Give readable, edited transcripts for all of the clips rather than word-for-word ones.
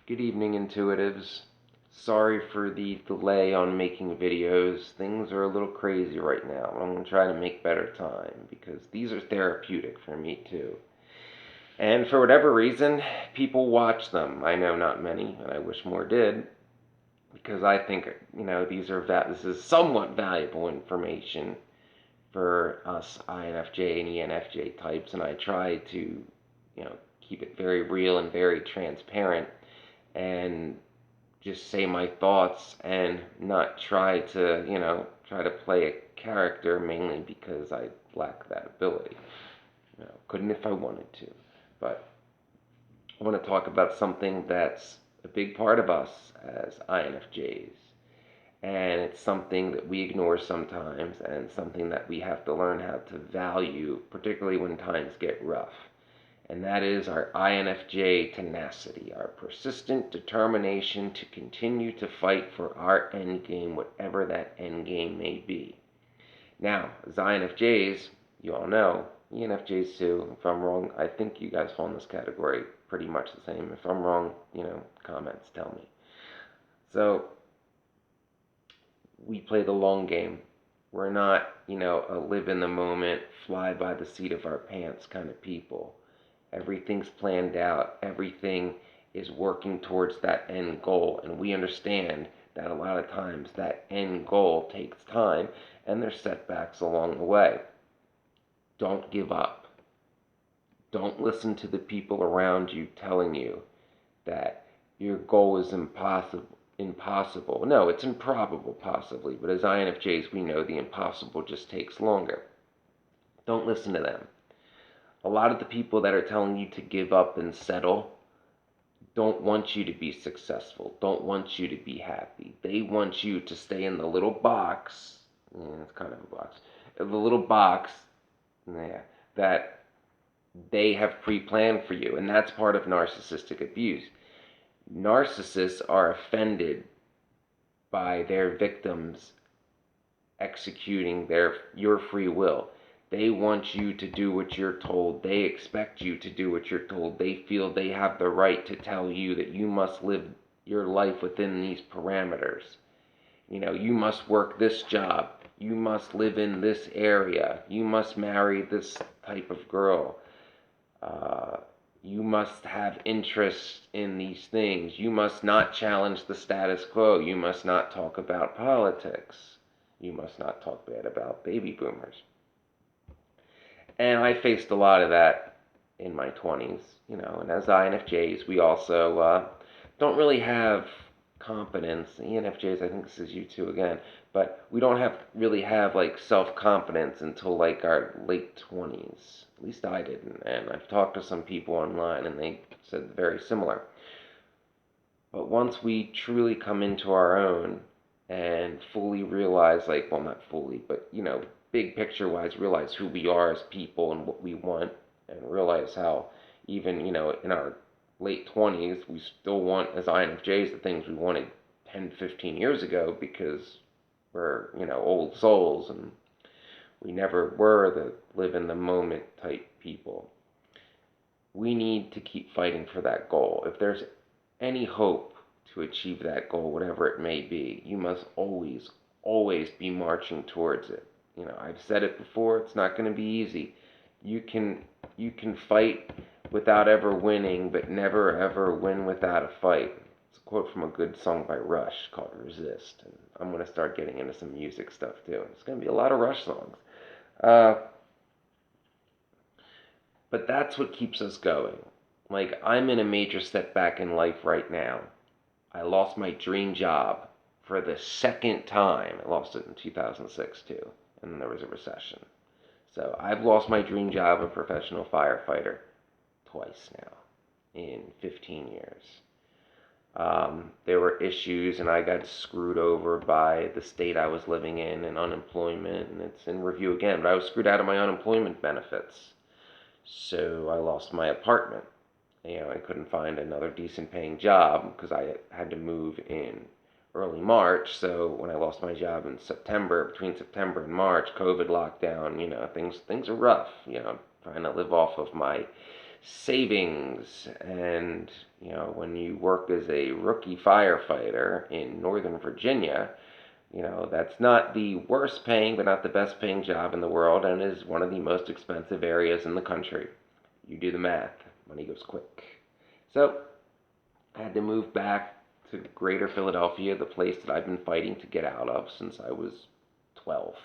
Good evening, intuitives. Sorry for the delay on making videos. Things are a little crazy right now. I'm going to try to make better time because these are therapeutic for me too. And for whatever reason, people watch them. I know not many, and I wish more did, because I think this is somewhat valuable information for us INFJ and ENFJ types, and I try to, keep it very real and very transparent and just say my thoughts and not try to play a character mainly because I lack that ability. Couldn't if I wanted to. But I want to talk about something that's a big part of us as INFJs. And it's something that we ignore sometimes and something that we have to learn how to value, particularly when times get rough. And that is our INFJ tenacity, our persistent determination to continue to fight for our endgame, whatever that endgame may be. Now, as INFJs, you all know, ENFJs too, if I'm wrong, I think you guys fall in this category pretty much the same. If I'm wrong, comments tell me. So, we play the long game. We're not, a live in the moment, fly by the seat of our pants kind of people. Everything's planned out. Everything is working towards that end goal. And we understand that a lot of times that end goal takes time and there's setbacks along the way. Don't give up. Don't listen to the people around you telling you that your goal is impossible. No, it's improbable, possibly. But as INFJs, we know the impossible just takes longer. Don't listen to them. A lot of the people that are telling you to give up and settle don't want you to be successful, don't want you to be happy. They want you to stay in the little box. It's kind of a box. The little box, yeah, that they have pre-planned for you. And that's part of narcissistic abuse. Narcissists are offended by their victims executing your free will. They want you to do what you're told. They expect you to do what you're told. They feel they have the right to tell you that you must live your life within these parameters. You must work this job. You must live in this area. You must marry this type of girl. You must have interest in these things. You must not challenge the status quo. You must not talk about politics. You must not talk bad about baby boomers. And I faced a lot of that in my 20s, and as INFJs, we also don't really have confidence. ENFJs, I think this is you too again, but we don't really have like self-confidence until like our late 20s. At least I didn't, and I've talked to some people online and they said very similar. But once we truly come into our own and fully realize, like, well, not fully, but, big picture wise, realize who we are as people and what we want, and realize how even, in our late 20s, we still want, as INFJs, the things we wanted 10, 15 years ago because we're, old souls and we never were the live in the moment type people. We need to keep fighting for that goal. If there's any hope to achieve that goal, whatever it may be, you must always, always be marching towards it. I've said it before, it's not going to be easy. You can fight without ever winning, but never ever win without a fight. It's a quote from a good song by Rush called Resist. And I'm going to start getting into some music stuff too. It's going to be a lot of Rush songs. But that's what keeps us going. Like, I'm in a major setback in life right now. I lost my dream job for the second time. I lost it in 2006 too, and then there was a recession. So I've lost my dream job of professional firefighter twice now in 15 years. There were issues, and I got screwed over by the state I was living in and unemployment, and it's in review again. But I was screwed out of my unemployment benefits, so I lost my apartment. I couldn't find another decent paying job because I had to move in early March. So when I lost my job in September, between September and March, COVID lockdown, things are rough. Trying to live off of my savings. And, when you work as a rookie firefighter in Northern Virginia, that's not the worst paying, but not the best paying job in the world, and is one of the most expensive areas in the country. You do the math, money goes quick. So I had to move back to greater Philadelphia, the place that I've been fighting to get out of since I was 12.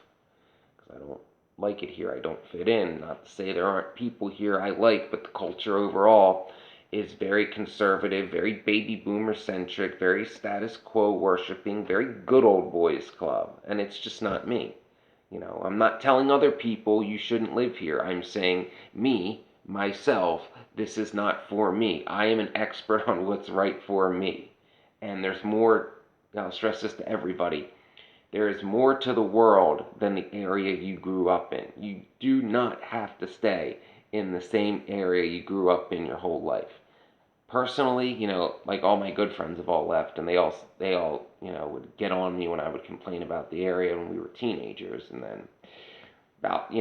Because I don't like it here. I don't fit in. Not to say there aren't people here I like, but the culture overall is very conservative, very baby boomer centric, very status quo worshiping, very good old boys club. And it's just not me. I'm not telling other people you shouldn't live here. I'm saying me, myself, this is not for me. I am an expert on what's right for me. And there's more, I'll stress this to everybody, there is more to the world than the area you grew up in. You do not have to stay in the same area you grew up in your whole life. Personally, like all my good friends have all left, and they all, would get on me when I would complain about the area when we were teenagers, and then about,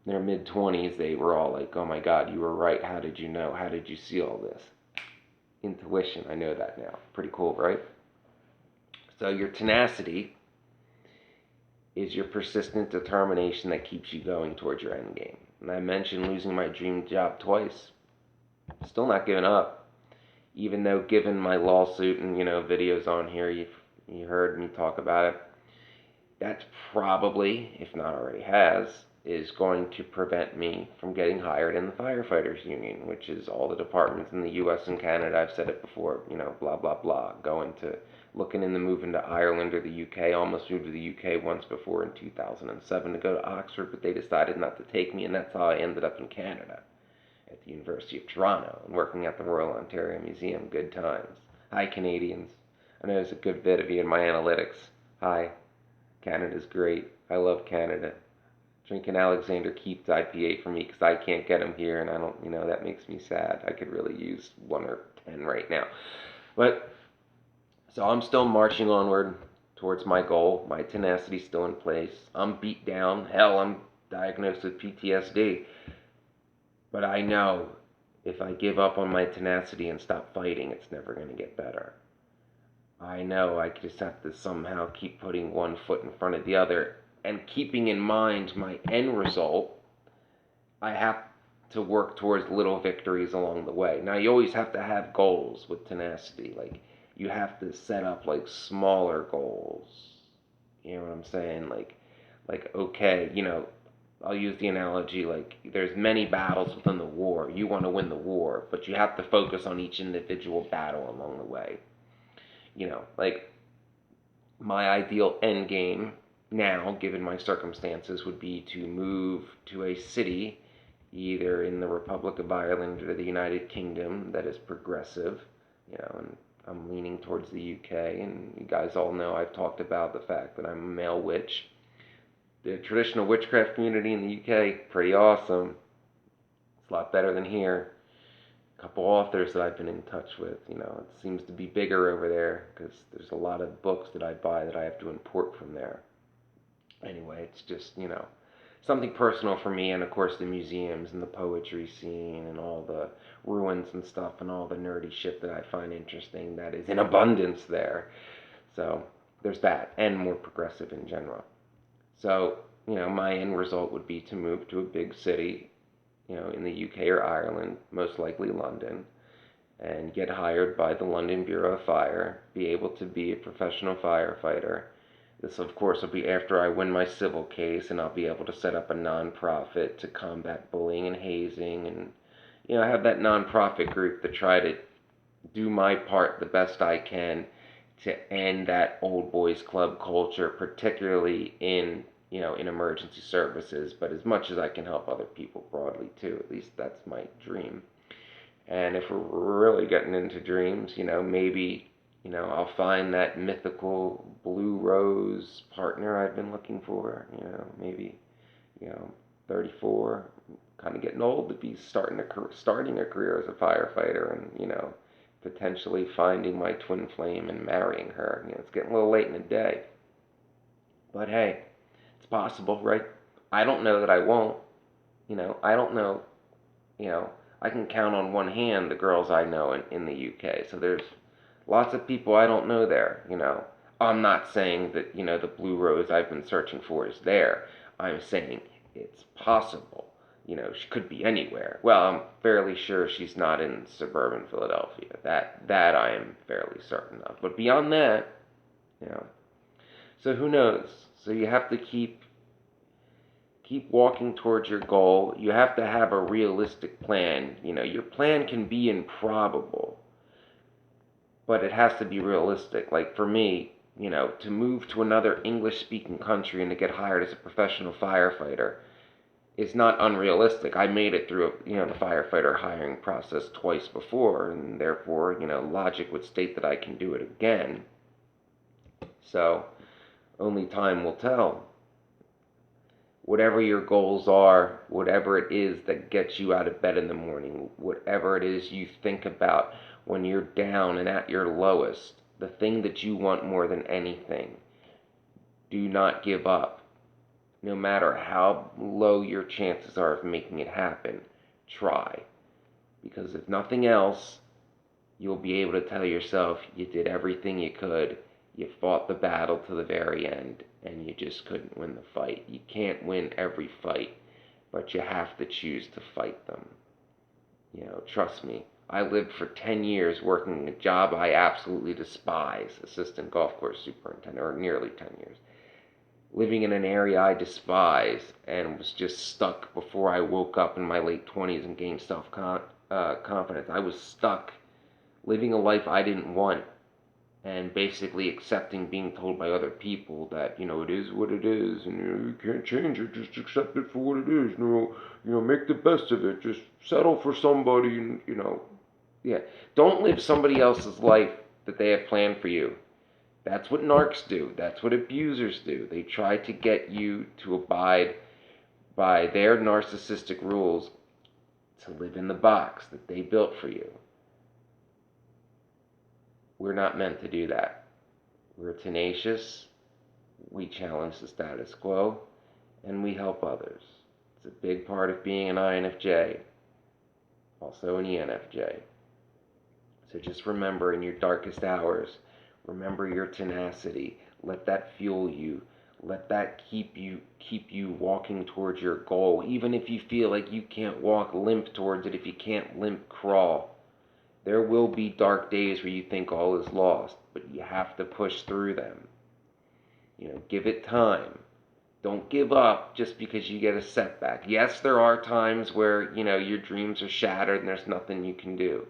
their mid 20s, they were all like, "Oh my God, you were right. How did you know? How did you see all this?" Intuition, I know that now. Pretty cool, right? So your tenacity is your persistent determination that keeps you going towards your end game. And I mentioned losing my dream job twice. Still not giving up. Even though, given my lawsuit and, videos on here, you heard me talk about it, that's probably, if not already has, is going to prevent me from getting hired in the firefighters union, which is all the departments in the US and Canada. I've said it before, blah, blah, blah. Looking into moving to Ireland or the UK. Almost moved to the UK once before in 2007 to go to Oxford, but they decided not to take me, and that's how I ended up in Canada at the University of Toronto and working at the Royal Ontario Museum. Good times. Hi, Canadians. I know there's a good bit of you in my analytics. Hi. Canada's great. I love Canada. Drinking Alexander Keith's IPA for me because I can't get them here, and I don't, that makes me sad. I could really use 1 or 10 right now. But, so I'm still marching onward towards my goal. My tenacity's still in place. I'm beat down. Hell, I'm diagnosed with PTSD. But I know if I give up on my tenacity and stop fighting, it's never going to get better. I know I just have to somehow keep putting one foot in front of the other and keeping in mind my end result. I have to work towards little victories along the way. Now, you always have to have goals with tenacity. Like, you have to set up like smaller goals. You know what I'm saying? Okay, I'll use the analogy like there's many battles within the war. You want to win the war, but you have to focus on each individual battle along the way. Like my ideal end game now, given my circumstances, would be to move to a city either in the Republic of Ireland or the United Kingdom that is progressive, and I'm leaning towards the UK, and you guys all know I've talked about the fact that I'm a male witch. The traditional witchcraft community in the UK, pretty awesome. It's a lot better than here. Couple authors that I've been in touch with. It seems to be bigger over there because there's a lot of books that I buy that I have to import from there. Anyway, it's just, something personal for me, and of course the museums and the poetry scene and all the ruins and stuff and all the nerdy shit that I find interesting that is in abundance there. So there's that, and more progressive in general. So, my end result would be to move to a big city, in the UK or Ireland, most likely London, and get hired by the London Bureau of Fire, be able to be a professional firefighter. This, of course, will be after I win my civil case, and I'll be able to set up a nonprofit to combat bullying and hazing, and, have that nonprofit group to try to do my part the best I can to end that old boys club culture, particularly in emergency services, but as much as I can help other people broadly too. At least that's my dream. And if we're really getting into dreams, maybe, I'll find that mythical blue rose partner I've been looking for. Maybe, 34, kind of getting old to be starting a career as a firefighter, and, potentially finding my twin flame and marrying her. It's getting a little late in the day. But hey, it's possible, right? I don't know that I won't. I don't know. You know, I can count on one hand the girls I know in the UK. So there's lots of people I don't know there, I'm not saying that, the blue rose I've been searching for is there. I'm saying it's possible. She could be anywhere. Well, I'm fairly sure she's not in suburban Philadelphia. That I am fairly certain of. But beyond that, you know, so who knows? So you have to keep walking towards your goal. You have to have a realistic plan. Your plan can be improbable, but it has to be realistic. Like for me, to move to another English-speaking country and to get hired as a professional firefighter is not unrealistic. I made it through, the firefighter hiring process twice before, and therefore, logic would state that I can do it again. So, only time will tell. Whatever your goals are, whatever it is that gets you out of bed in the morning, whatever it is you think about when you're down and at your lowest, the thing that you want more than anything, do not give up. No matter how low your chances are of making it happen, try. Because if nothing else, you'll be able to tell yourself you did everything you could. You fought the battle to the very end, and you just couldn't win the fight. You can't win every fight, but you have to choose to fight them. Trust me. I lived for 10 years working a job I absolutely despise, assistant golf course superintendent, or nearly 10 years. Living in an area I despise, and was just stuck before I woke up in my late 20s and gained self-confidence. I was stuck living a life I didn't want, and basically accepting being told by other people that, it is what it is, and you can't change it, just accept it for what it is, make the best of it, just settle for somebody, and, yeah. Don't live somebody else's life that they have planned for you. That's what narcs do. That's what abusers do. They try to get you to abide by their narcissistic rules, to live in the box that they built for you. We're not meant to do that. We're tenacious, we challenge the status quo, and we help others. It's a big part of being an INFJ, also an ENFJ. So just remember, in your darkest hours, remember your tenacity. Let that fuel you. Let that keep you walking towards your goal. Even if you feel like you can't walk, limp towards it. If you can't limp, crawl. There will be dark days where you think all is lost, but you have to push through them. Give it time. Don't give up just because you get a setback. Yes, there are times where, your dreams are shattered and there's nothing you can do.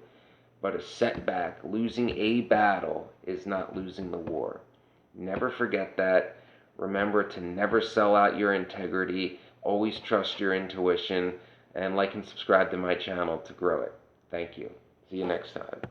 But a setback, losing a battle, is not losing the war. Never forget that. Remember to never sell out your integrity. Always trust your intuition. And like and subscribe to my channel to grow it. Thank you. See you next time.